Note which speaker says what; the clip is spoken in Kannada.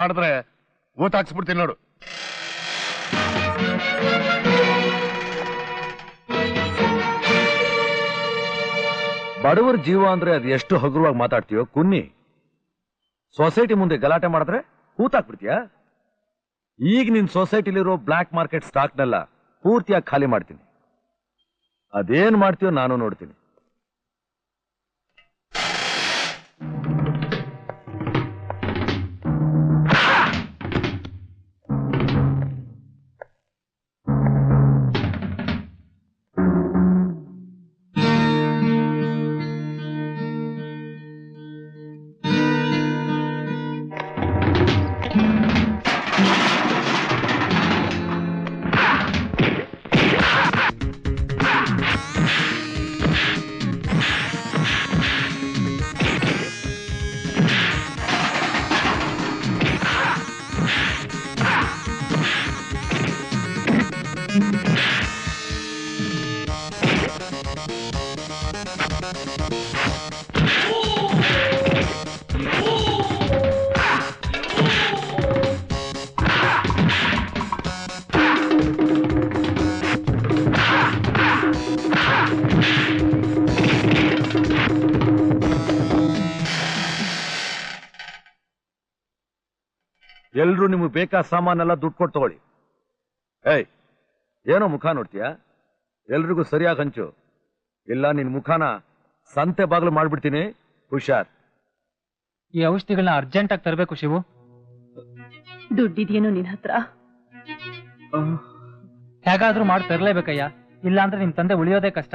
Speaker 1: ಮಾಡಿದ್ರೆ ಊತ ಹಾಕ್ಸ್ಬಿಡ್ತೀನಿ ನೋಡು.
Speaker 2: ಬಡವರ ಜೀವ ಅಂದ್ರೆ ಅದು ಎಷ್ಟು ಹಗುರವಾಗಿ ಮಾತಾಡ್ತೀಯೋ ಕುನ್ನಿ. ಸೊಸೈಟಿ ಮುಂದೆ ಗಲಾಟೆ ಮಾಡಿದ್ರೆ ಕೂತಾಕ್ಬಿಡ್ತೀಯ. ಈಗ ನಿನ್ ಸೊಸೈಟಿಲಿರೋ ಬ್ಲಾಕ್ ಮಾರ್ಕೆಟ್ ಸ್ಟಾಕ್ನೆಲ್ಲ ಪೂರ್ತಿಯಾಗಿ ಖಾಲಿ ಮಾಡ್ತೀನಿ. ಅದೇನ್ ಮಾಡ್ತೀಯೋ ನಾನು ನೋಡ್ತೀನಿ. ಎಲ್ರು ನಿಮ್ಗೆ ಬೇಕಾದ ಸಾಮಾನೆಲ್ಲ ದುಡ್ಡು ಕೊಟ್ಟು ತಗೊಳ್ಳಿ. ಏಯ್, ಏನೋ ಮುಖ ನೋಡ್ತೀಯ? ಎಲ್ರಿಗೂ ಸರಿಯಾಗಿ ಹಂಚು, ಇಲ್ಲ ನಿನ್ ಮುಖಾನ ಸಂತೆ ಬಾಗ್ಲು ಮಾಡ್ಬಿಡ್ತೀನಿ. ಹುಷಾರ್.
Speaker 3: ಈ ಔಷಧಿಗಳನ್ನ ಅರ್ಜೆಂಟ್ ಆಗಿ ತರಬೇಕು ಶಿವು.
Speaker 4: ದುಡ್ಡಿದೆಯೇನೋ ನಿನ್ ಹತ್ರ?
Speaker 3: ಹೇಗಾದ್ರೂ ಮಾಡಿ ತರಲೇಬೇಕಯ್ಯ, ಇಲ್ಲ ಅಂದ್ರೆ ನಿಮ್ ತಂದೆ ಉಳಿಯೋದೇ ಕಷ್ಟ.